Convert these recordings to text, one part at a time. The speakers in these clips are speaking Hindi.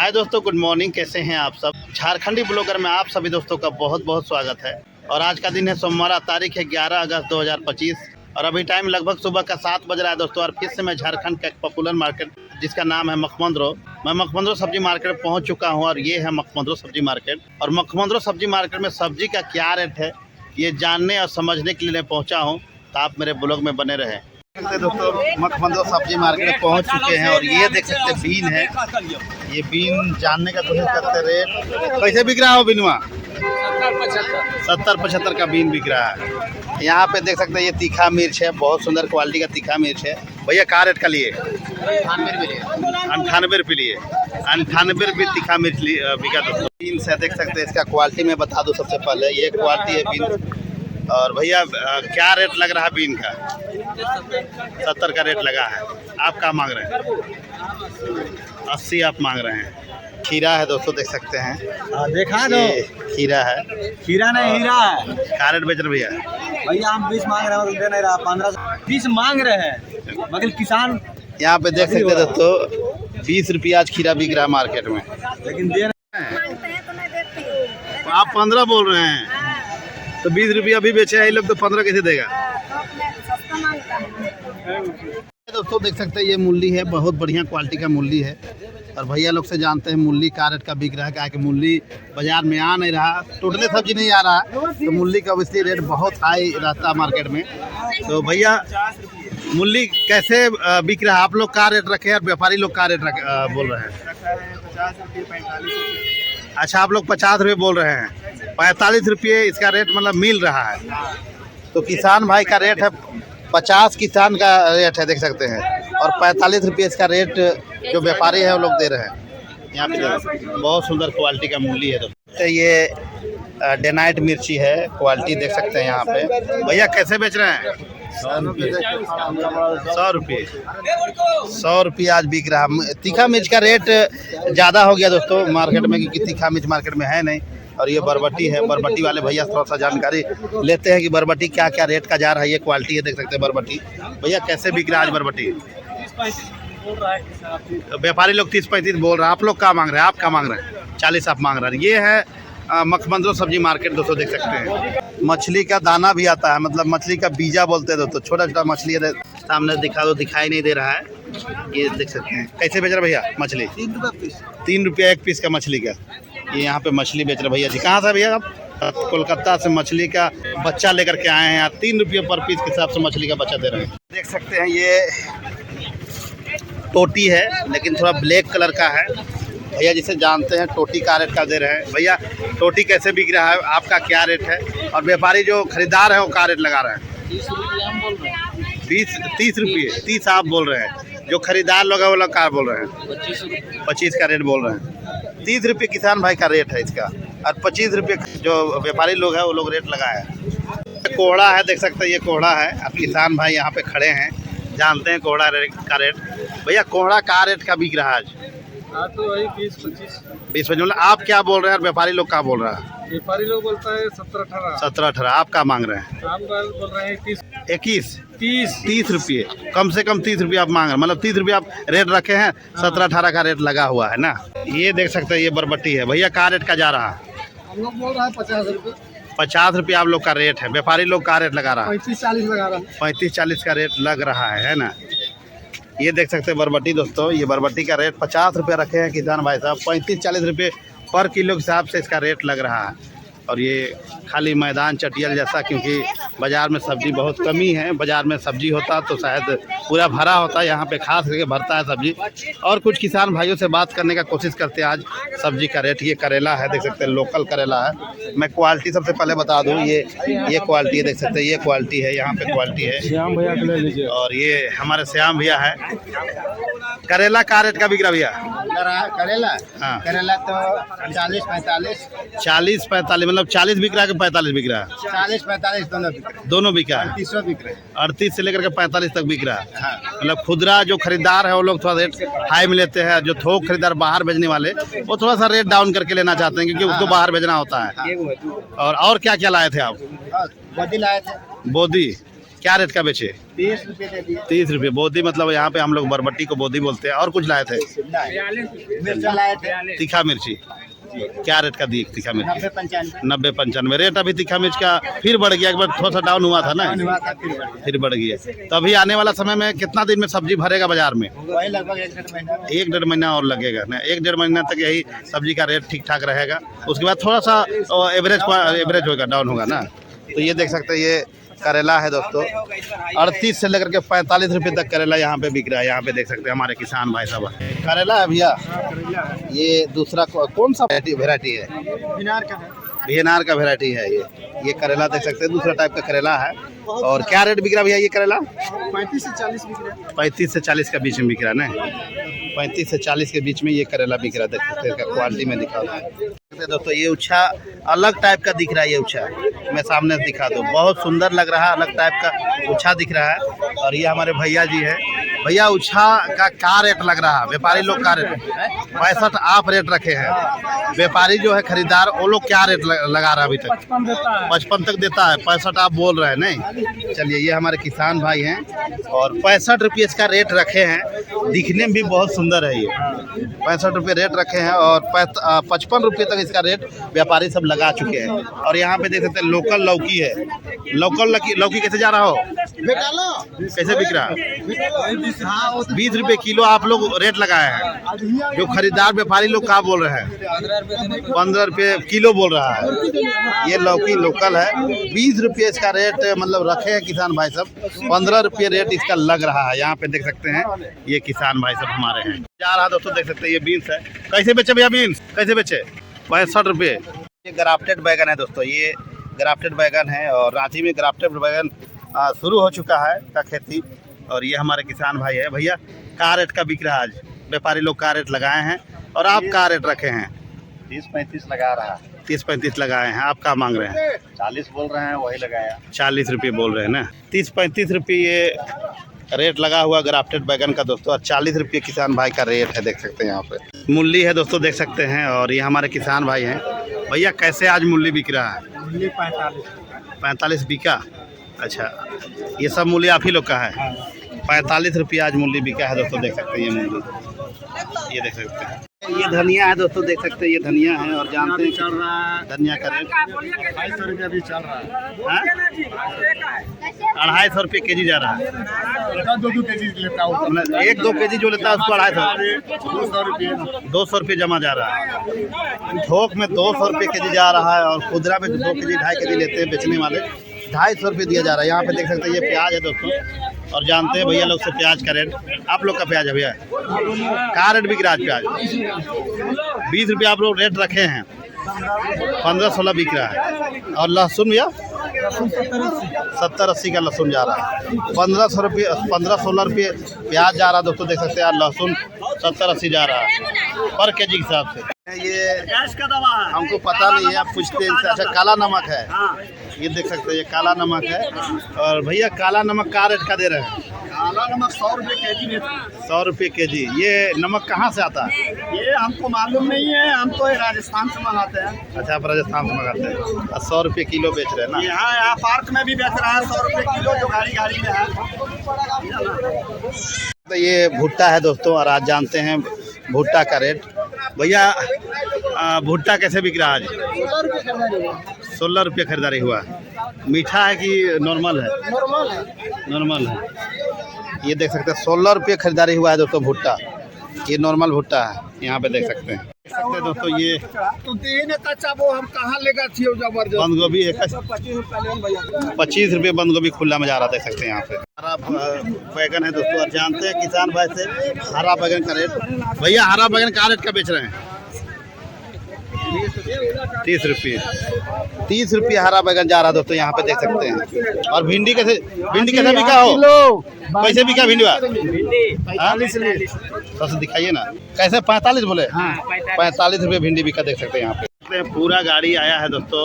हाय दोस्तों, गुड मॉर्निंग। कैसे हैं आप सब। झारखंडी ब्लॉगर में आप सभी दोस्तों का बहुत बहुत स्वागत है। और आज का दिन है सोमवार, तारीख है 11 अगस्त 2025 और अभी टाइम लगभग सुबह का 7 बज रहा है दोस्तों। और फिर से मैं झारखंड का एक पॉपुलर मार्केट जिसका नाम है मखमंद्रो, मैं मखमंद्रो सब्जी मार्केट पहुंच चुका हूं। और ये है मखमंद्रो सब्जी मार्केट। और मखमंद्रो सब्जी मार्केट में सब्जी का क्या रेट है ये जानने और समझने के लिए मैं पहुँचा हूँ, तो आप मेरे ब्लॉग में बने रहें। दोस्तों मखमंद्रो सब्जी मार्केट में पहुंच चुके हैं और ये देख सकते हैं बीन है। ये बीन जानने का कोशिश करते हैं रेट कैसे बिक रहा हो। बीनवा 70-75 का बीन बिक रहा है। यहाँ पे देख सकते हैं ये तीखा मिर्च है, बहुत सुंदर क्वालिटी का तीखा मिर्च है। भैया क्या रेट का लिए? 98 रुपये लिए। 98 रुपये तीखा मिर्च बिका दोस्तों। बीन से देख सकते हैं, इसका क्वालिटी मैं बता दूँ सबसे पहले। ये क्वालिटी है बीन। और भैया क्या रेट लग रहा है बीन का? 70 का रेट लगा है। आप क्या मांग रहे हैं? 80 आप मांग रहे हैं। खीरा है दोस्तों, देख सकते हैं। देखा दो, खीरा है। खीरा नहीं हीरा है। क्या रेट बेच रहे भैया? भैया हम 20 मांग रहे हैं, दे नहीं रहा। 15-20 मांग रहे हैं, मगर किसान यहाँ पे देख सकते हैं दोस्तों 20 रुपये आज खीरा बिक रहा है मार्केट में, लेकिन दे रहे हैं। आप 15 बोल रहे हैं तो 20 रुपये अभी बेचे हैं ये लोग, तो 15 कैसे देगा? दोस्तों देख सकते हैं ये मूली है, बहुत बढ़िया क्वालिटी का मूली है। और भैया लोग से जानते हैं मूली का रेट का बिक रहा है, क्या कि मूली बाजार में आ नहीं रहा, टोटली सब्जी नहीं आ रहा, तो मूली का ऑब्वियसली रेट बहुत हाई रहता है मार्केट में। तो भैया मूली कैसे बिक रहा है? आप लोग का रेट रखे और व्यापारी लोग का रेट बोल रहे हैं? अच्छा, आप लोग 50 रुपये बोल रहे हैं। 45 रुपये इसका रेट मतलब मिल रहा है। तो किसान भाई का रेट है 50, किसान का रेट है देख सकते हैं। और 45 रुपये इसका रेट जो व्यापारी है वो लोग दे रहे हैं। यहाँ पे बहुत सुंदर क्वालिटी का मूली है दोस्तों। ये डेनाइट मिर्ची है, क्वालिटी देख सकते हैं यहाँ पे। भैया कैसे बेच रहे हैं? 100 रुपये। 100 रुपये आज बिक रहा है। तीखा मिर्च का रेट ज़्यादा हो गया दोस्तों मार्केट में, क्योंकि तीखा मिर्च मार्केट में है नहीं। और ये बरबटी है, बरबटी वाले भैया थोड़ा सा जानकारी लेते हैं कि बरबटी क्या क्या रेट का जा रहा है। ये क्वालिटी है देख सकते हैं बरबटी। भैया कैसे बिक रहा है आज बरबटी? व्यापारी लोग 30-35 बोल रहे हैं। आप लोग क्या मांग रहे हैं? आप क्या मांग रहे हैं? 40 आप मांग रहे हैं। ये है मखमंद्रो सब्जी मार्केट दोस्तों, देख सकते हैं। मछली का दाना भी आता है, मतलब मछली का बीजा बोलते हैं दोस्तों। छोटा छोटा मछली है, सामने दिखा दो, दिखाई नहीं दे रहा है। ये देख सकते हैं। कैसे बेच रहे भैया मछली? 3 रुपये एक पीस का मछली का। ये यहाँ पे मछली बेच रहे भैया जी। कहाँ से भैया आप? कोलकाता से मछली का बच्चा लेकर के आए हैं यहाँ। 3 रुपये पर पीस के हिसाब से मछली का बच्चा दे रहे हैं। देख सकते हैं ये टोटी है, लेकिन थोड़ा ब्लैक कलर का है। भैया जिसे जानते हैं टोटी का रेट का दे रहे हैं। भैया टोटी कैसे बिक रहा है? आपका क्या रेट है? और व्यापारी जो खरीदार है वो क्या रेट लगा रहे हैं? 30 रुपये। 30 आप बोल रहे हैं। जो खरीदार लोग है वो लोग क्या बोल रहे हैं? 25 का रेट बोल रहे हैं। 30 रुपये किसान भाई का रेट है इसका, और 25 रुपये जो व्यापारी लोग हैं वो लोग रेट लगाए हैं। कोहड़ा है, देख सकते हैं ये कोहड़ा है। अब किसान भाई यहाँ पे खड़े हैं, जानते हैं कोहड़ा का रेट। भैया कोहड़ा का रेट का बिक रहा है आज? तो वही 20-25। 20-25। आप क्या बोल रहे हैं और व्यापारी लोग क्या बोल रहा है? व्यापारी लोग बोलता है 17-18। 17-18। आप क्या मांग रहे हैं? आप बोल रहे हैं 21। 30 रुपये। कम से कम 30 रुपये आप मांग रहे हैं, मतलब 30 रुपये आप रेट रखे हैं। 17-18 का रेट लगा हुआ है ना। ये देख सकते हैं ये बरबटी है। भैया क्या रेट का जा रहा है? हम लोग बोल रहे हैं 50 रुपये। 50 रुपये आप लोग का रेट है। व्यापारी लोग का रेट लगा रहा है? 35-40 लगा रहा है। 35-40 का रेट लग रहा है ना। ये देख सकते हैं बरबटी दोस्तों। ये बरबटी का रेट 50 रुपये रखे हैं किसान भाई साहब। 35-40 रुपये पर किलो के हिसाब से इसका रेट लग रहा है। और ये खाली मैदान चटियल जैसा, क्योंकि बाज़ार में सब्ज़ी बहुत कमी है। बाज़ार में सब्ज़ी होता तो शायद पूरा भरा होता, यहाँ पे खास करके भरता है सब्ज़ी। और कुछ किसान भाइयों से बात करने का कोशिश करते हैं आज सब्ज़ी का रेट। ये करेला है, देख सकते हैं लोकल करेला है। मैं क्वालिटी सबसे पहले बता दूँ, ये क्वालिटी है, देख सकते हैं ये क्वालिटी है। यहाँ पे क्वालिटी है श्याम भैया को ले लीजिए। और ये हमारे श्याम भैया है। करेला का रेट का बिक रहा भैया? करेला? हाँ, करेला तो 40-45। 40-45 मतलब 40 बिक रहा है कि 45 बिक रहा है? 40-45 दोनों बिक रहे हैं। दोनों बिका है। 38 बिक रहे हैं। 38 से लेकर के 45 तक बिक रहा है। हाँ। मतलब खुदरा जो खरीदार है वो लोग थोड़ा रेट हाई में लेते हैं। जो थोक खरीदार बाहर भेजने वाले वो थोड़ा सा रेट डाउन करके लेना चाहते हैं, क्योंकि उसको बाहर भेजना होता है। और क्या क्या लाए थे आप? बोदी लाए थे। बोदी क्या रेट का बेचे? 30 रुपये दे दिए। 30 रुपये बोदी, मतलब यहाँ पे हम लोग बरबट्टी को बोदी बोलते हैं। और कुछ लाए थे? मिर्चा लाए थे। तीखा मिर्ची क्या रेट का दी? तीखा मिर्च 90-95। 90-95 रेट। अभी तीखा मिर्च का फिर बढ़ गया, एक बार थोड़ा सा डाउन हुआ था ना, फिर बढ़ गया। तो अभी आने वाला समय में कितना दिन में सब्जी भरेगा बाजार में? वही लगभग 1-1.5 महीना। 1-1.5 महीना और लगेगा ना। 1-1.5 महीना तक यही सब्जी का रेट ठीक ठाक रहेगा। उसके बाद थोड़ा सा एवरेज होगा, डाउन होगा ना। तो ये देख सकते हैं, ये करेला है दोस्तों, 38 से लेकर के 45 रुपये तक करेला यहाँ पे बिक रहा है। यहाँ पे देख सकते हैं हमारे किसान भाई साहब। करेला है भैया, ये दूसरा कौन सा वेराइटी है? मीनार का है। VNR का वेराइटी है ये करेला देख सकते हैं, दूसरा टाइप का करेला है। और क्या रेट बिक रहा है भैया ये करेला? 35 से 40 बिक रहा है। 35 से 40 के बीच में बिक रहा है ना। 35 से 40 के बीच में ये करेला बिक रहा है। देख सकते हैं, इसका क्वालिटी में दिखा रहा है दोस्तों। ये उच्छा अलग टाइप का दिख रहा है। ये उच्छा मैं सामने से दिखा दूँ, बहुत सुंदर लग रहा है, अलग टाइप का उच्छा दिख रहा है। और ये हमारे भैया जी है। भैया उच्छा का क्या रेट लग रहा है? व्यापारी लोग क्या रेट? 65 आप रेट रखे हैं। व्यापारी जो है खरीदार, वो लोग क्या रेट लगा रहा है अभी तक? 55 तक देता है। 65 आप बोल रहे हैं नहीं? चलिए, ये हमारे किसान भाई हैं और 65 रुपये इसका रेट रखे हैं। दिखने में भी बहुत सुंदर है। ये 65 रुपये रेट रखे हैं और 55 रुपये तक इसका रेट व्यापारी सब लगा चुके हैं। और यहाँ पे देख सकते हैं लोकल लौकी है। लोकल लौकी कैसे जा रहा हो? कैसे बिक रहा है? 20 रुपये किलो आप लोग रेट लगाए हैं। जो खरीदार व्यापारी लोग क्या बोल रहे हैं? 15 रुपये किलो बोल रहा है। ये लौकी लोकल है। 20 रुपये इसका रेट मतलब रखे हैं किसान भाई सब। 15 रुपये रेट इसका लग रहा है। यहाँ पे देख सकते हैं, ये किसान भाई सब हमारे हैं। जा रहा दोस्तों, देख सकते हैं ये बीन्स है। कैसे बेचे भैया बीन्स? कैसे बेचे? 65 रुपये। ये ग्राफ्टेड बैगन है दोस्तों, ये ग्राफ्टेड बैगन है। और रांची में ग्राफ्टेड बैगन शुरू हो चुका है का खेती। और ये हमारे किसान भाई है। भैया क्या रेट का बिक रहा है आज? व्यापारी लोग क्या रेट लगाए हैं और आप क्या रेट रखे हैं? 30-35 लगा रहा है। 30-35 लगाए हैं। आप क्या मांग रहे हैं? 40 बोल रहे हैं, वही लगाया। 40 रुपये बोल रहे हैं ना। 30-35 रुपये ये रेट लगा हुआ ग्राफ्टेड बैगन का दोस्तों। और 40 रुपये किसान भाई का रेट है, देख सकते हैं यहाँ पे। मूली है दोस्तों, देख सकते हैं। और ये हमारे किसान भाई हैं। भैया कैसे आज मूली बिक रहा है? मूली 45 बिका। अच्छा, ये सब मूली आप ही लोग का है? 45 रुपये आज मूली बिका है दोस्तों, देख सकते हैं ये मूली। ये देख सकते हैं, ये धनिया है दोस्तों, देख सकते हैं ये धनिया है। और जानते हैं चल रहा है धनिया का रेट 250 रुपये भी चल रहा है। 250 रुपये के जी जा रहा है। 2 केजी लेता हूँ। 1-2 के जी जो लेता है उसको 250। 200 रुपये। 200 रुपये जमा जा रहा है। थोक में 200 रुपये के जी जा रहा है। और खुदरा में 2 के जी 2.5 के जी लेते हैं बेचने वाले। 250 रुपये दिया जा रहा है। यहाँ पे देख सकते हैं ये प्याज है दोस्तों। और जानते हैं भैया लोग से प्याज का रेट। आप लोग का प्याज है भैया? क्या रेट बिक रहा है प्याज? 20 रुपये आप लोग रेट रखे हैं। 15-16 बिक रहा है। और लहसुन भैया 70-80 का लहसुन जा रहा है। 15-16 रुपये प्याज जा रहा है दोस्तों, देख सकते हैं। यार लहसुन 70-80 जा रहा है पर के जी के हिसाब से। ये गैस का दवा है। हमको पता नहीं है, आप पूछते हैं इनसे। अच्छा, काला नमक है। ये देख सकते हैं, ये काला नमक है। और भैया काला नमक क्या रेट का दे रहे हैं? काला नमक 100 रुपये के जी देता है। 100 रुपये के जी। ये नमक कहाँ से आता है? ये हमको मालूम नहीं है, हम तो राजस्थान से मंगाते हैं। अच्छा, आप राजस्थान से मंगाते हैं। 100 रुपये किलो बेच रहे हैं ना? यहाँ पार्क में भी बेच रहा है 100 रुपये किलो, जो गाड़ी में है। तो ये भुट्टा है दोस्तों। और आज जानते हैं भुट्टा का रेट। भैया भुट्टा कैसे बिक रहा है आज? 16 रुपये खरीदारी हुआ। मीठा है कि नॉर्मल है? नॉर्मल है। ये देख सकते हैं 16 रुपये खरीदारी हुआ है दोस्तों भुट्टा। ये नॉर्मल भुट्टा है, यहाँ पे देख सकते हैं। देख सकते हैं दोस्तों, ये तो तीन कच्चा वो हम कहाँ लेगा थी जबरदस्त। बंद गोभी है। 25 रुपये बंद गोभी खुला में जा रहा, देख सकते हैं यहाँ पे। हरा बैगन है दोस्तों। और जानते हैं किसान भाई से हरा बैगन का रेट। भैया हरा बैगन क्या रेट का बेच रहे हैं? 30 रुपये। 30 रुपये हरा बैगन जा रहा दोस्तों, यहाँ पे देख सकते हैं। और भिंडी कैसे बिका हो? कैसे बिका भिंडवा? 45 सबसे दिखाइए ना। कैसे? 45 बोले? 45 रुपये भिंडी बिका, देख सकते हैं यहाँ पे। पूरा गाड़ी आया है दोस्तों।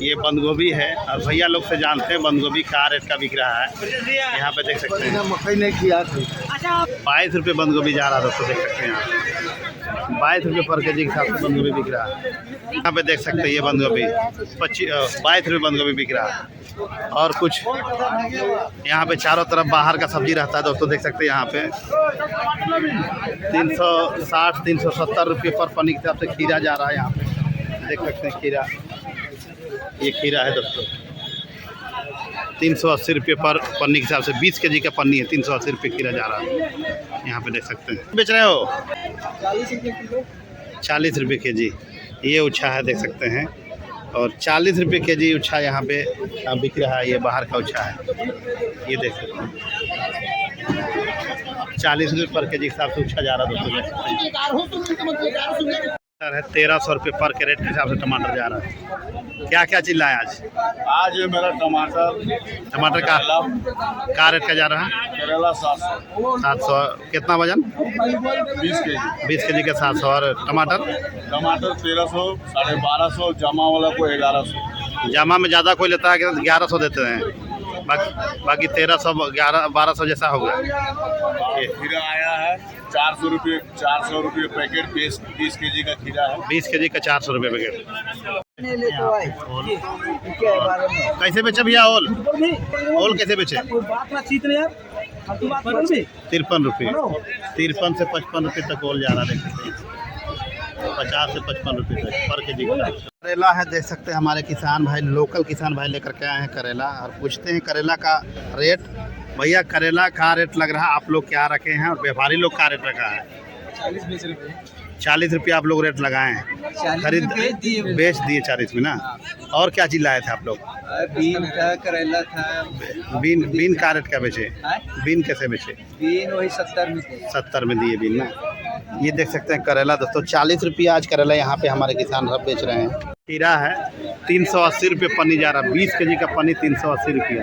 ये बंद गोभी है। और भैया लोग से जानते हैं बंद गोभी क्या रेट का बिक रहा है। यहाँ पे देख सकते हैं। मकई नहीं किया 22 रुपये बंद गोभी जा रहा दोस्तों, देख सकते हैं यहाँ। 22 रुपये पर के जी के हिसाब से बंद गोभी बिक रहा है। यहाँ पे देख सकते हैं ये बंद गोभी 22 रुपये बंद गोभी बिक रहा है। और कुछ यहाँ पे चारों तरफ बाहर का सब्जी रहता है दोस्तों, देख सकते हैं यहाँ पे 360 370 रुपये पर पन्नी के हिसाब से खीरा जा रहा है। यहाँ पे देख सकते हैं खीरा, ये खीरा है दोस्तों 380 रुपये पर पन्नी के हिसाब से 20 के जी का पन्नी है, 380 रुपये खीरा जा रहा है। यहाँ पे देख सकते हैं बेच रहे हो 40 रुपये के जी ये उच्छा है, देख सकते हैं। और 40 रुपये के जी उच्छा यहाँ पे बिक रहा है, ये बाहर का उच्छा है, ये देख सकते हैं 40 रुपये पर के जी के हिसाब से उच्छा जा रहा है दोस्तों। है 1300 रुपये पर कैरेट के हिसाब से टमाटर जा रहा है। क्या क्या चीज़ लाया आज ये मेरा टमाटर का रेट का जा रहा है? करेला 700। 700 कितना वजन? 20 के जी। 20 के जी का 700। और टमाटर 1300, 1250, जमा वाला को 1100। जामा में ज़्यादा कोई लेता है कि 1100 देते हैं, बाकी 1300 11 1200 जैसा हो गया। खीरा आया है 400 रुपये पैकेट, 20 के जी का खीरा है। 20 के जी का 400 रुपये पैकेट। कैसे बेचे भैया ओल? ओल कैसे बेचे? 53 रुपये, 53 से 55 रुपये तक ओल जा रहा है, देख सकते हैं 50 से 55 रुपये तक पर के जी। करेला है, देख सकते हैं हमारे किसान भाई, लोकल किसान भाई लेकर के आए हैं करेला, और पूछते हैं करेला का रेट। भैया करेला का रेट लग रहा है, आप लोग क्या रखे हैं और व्यापारी लोग का रेट रखा है? 40-20 रुपये। 40 रुपये आप लोग रेट लगाए हैं, खरीद बेच दिए 40 में ना। और क्या चीज़ लाए थे आप लोग? बीन था, करेला था। बीन का रेट क्या बेचे? बीन कैसे बेचे? बीन वही 70 में दिए बीन ना। ये देख सकते हैं करेला दोस्तों 40 रुपये आज करेला यहाँ पे हमारे किसान सब बेच रहे हैं। खीरा है 380 रुपये पन्नी जा रहा है, 20 के जी का पन्नी 380 रुपये।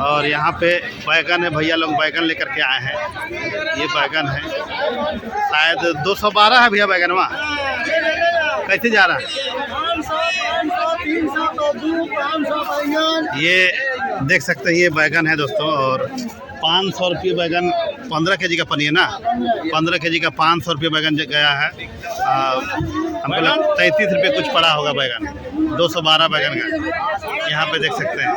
और यहाँ पे बैगन है, भैया लोग बैगन लेकर के आए हैं, ये बैगन है शायद 212 है भैया बैगन, वहाँ कैसे जा रहा है? ये देख सकते हैं ये बैगन है दोस्तों, और 500 रुपये बैगन 15 के जी का पन्नी है ना, 15 के जी का 500 रुपये बैगन गया है। हमको लगा 33 रुपये कुछ पड़ा होगा बैगन, 212 बैगन का। यहाँ पे देख सकते हैं,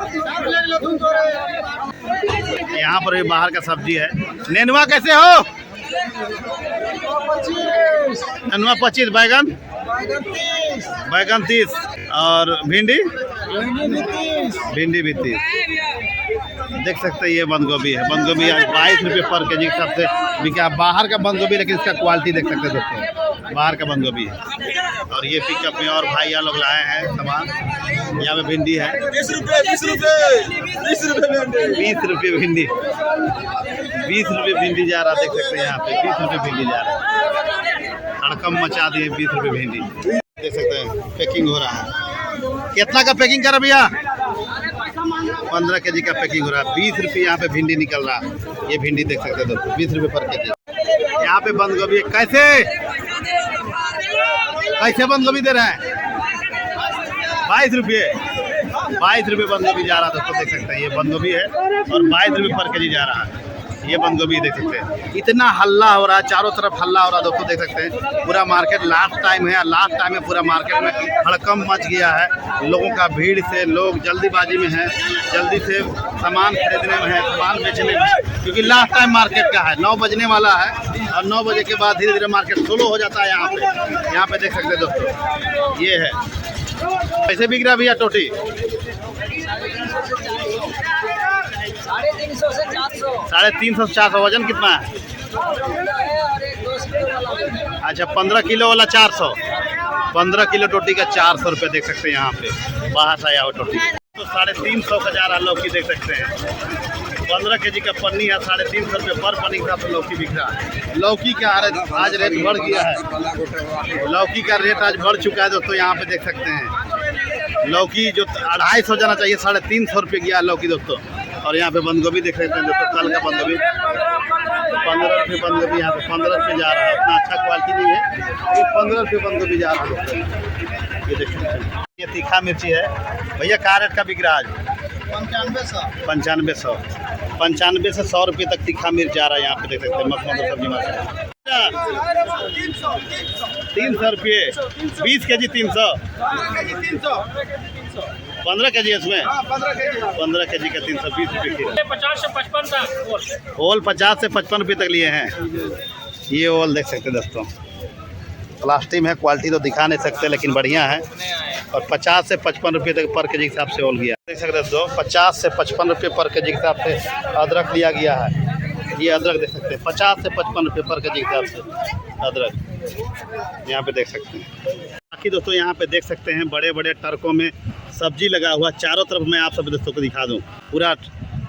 यहाँ पर भी बाहर का सब्जी है। नेनुआ कैसे हो? नेनुआ 25, बैगन 30, और भिंडी भी 30। देख सकते हैं ये बंद गोभी है, बंद गोभी 22 रुपये पर के जी के हिसाब से बिका। बाहर का बंद गोभी, लेकिन इसका क्वालिटी देख सकते हैं दोस्तों, बाहर का बंद गोभी है। और ये पिकअप में और भाइया लोग लाए हैं सामान। यहाँ पे भिंडी है 20 रुपये भिंडी, 20 रुपये भिंडी जा रहा है, देख सकते हैं यहाँ पे 20 रुपये भिंडी जा रहा है। हड़कम मचा दिए 20 रुपये भिंडी, देख सकते हैं पैकिंग हो रहा है। कितना का पैकिंग करा भैया? 15 के जी का पैकिंग हो रहा है, 20 रुपये यहाँ पे भिंडी निकल रहा है। ये भिंडी देख सकते हैं दोस्तों 20 रुपये पर के जी। यहाँ पे बंद गोभी कैसे बंद गोभी दे रहे हैं? 22 रुपये बंद गोभी जा रहा है दोस्तों, देख सकते हैं ये बंद गोभी है, और 22 रुपये पर के जी जा रहा है। ये बंद गोभी देख सकते हैं, इतना हल्ला हो रहा है, चारों तरफ हल्ला हो रहा है दोस्तों, देख सकते हैं पूरा मार्केट लास्ट टाइम है, लास्ट टाइम में पूरा मार्केट में हड़कंप मच गया है लोगों का, भीड़ से लोग जल्दीबाजी में हैं, जल्दी से सामान खरीदने में है, सामान बेचने में, क्योंकि लास्ट टाइम मार्केट का है, 9 बजने वाला है, और 9 बजे के बाद धीरे धीरे मार्केट स्लो हो जाता है। यहाँ पे देख सकते हैं दोस्तों, ये है कैसे बिक रहा भैया टोटी? 350 से 400। वजन कितना है? अच्छा 15 किलो वाला 400, 15 किलो टोटी का 400 रुपये, देख सकते हैं यहाँ पे बाहर से आया हुआ टोटी। तो 350 का जा रहा लौकी, देख सकते हैं 15 के जी का पन्नी है, 350 रुपये पर पन्नी के हिसाब से लौकी बिक रहा है। लौकी का आज रेट बढ़ गया है, लौकी का रेट आज बढ़ चुका है दोस्तों। यहाँ पे देख सकते हैं लौकी जो 250 जाना चाहिए, 350 रुपये गया लौकी दोस्तों। और यहाँ पे बंद गोभी देख सकते हैं दोस्तों, कल का बंद गोभी 15 रुपये बंद गोभी यहाँ पे 15 रुपये जा रहा है, उतना अच्छा क्वालिटी नहीं है, ये 15 रुपये बंद गोभी जा रहा है दोस्तों। ये देख सकते हैं ये तीखा मिर्ची है भैया, क्या रेट का बिक रहा है आज? 95 से 100 रुपये तक तीखा मिर्च जा रहा है। यहाँ पे देख सकते हैं मस्त सब्जी मार्केट 300 रुपये 20 के जी 300 15 के जी इसमें 15 के जी का 320 रुपये किलो 50 से 55 तक ओल 50 से 55 रुपये तक लिए हैं। ये ओल देख सकते हैं दोस्तों, प्लास्टिक में है, क्वालिटी तो दिखा नहीं सकते लेकिन बढ़िया है। और 50 से 55 रुपये तक पर के जी के हिसाब से ओल गया, देख सकते हैं दोस्तों 50 से 55 रुपये पर के जी के हिसाब से अदरक लिया गया है। ये अदरक देख सकते हैं 50 से 55 रुपये पर के जी के हिसाब से अदरक यहाँ पे देख सकते हैं। बाकी दोस्तों यहाँ पे देख सकते हैं बड़े बड़े ट्रकों में सब्जी लगा हुआ, चारों तरफ मैं आप सभी दोस्तों को दिखा दूँ, पूरा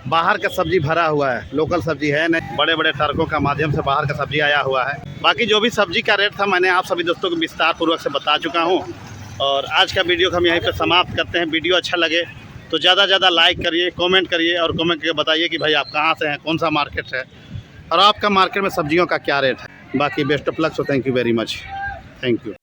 बाहर का सब्जी भरा हुआ है, लोकल सब्जी है नहीं, बड़े बड़े ट्रकों का माध्यम से बाहर का सब्जी आया हुआ है। बाकी जो भी सब्जी का रेट था मैंने आप सभी दोस्तों को विस्तार पूर्वक से बता चुका हूँ। और आज का वीडियो को हम यहीं पर समाप्त करते हैं। वीडियो अच्छा लगे तो ज़्यादा से ज़्यादा लाइक करिए, कमेंट करिए और कमेंट करके बताइए कि भाई आप कहाँ से हैं, कौन सा मार्केट है और आपका मार्केट में सब्जियों का क्या रेट है। बाकी best of luck, so thank you very much, thank you.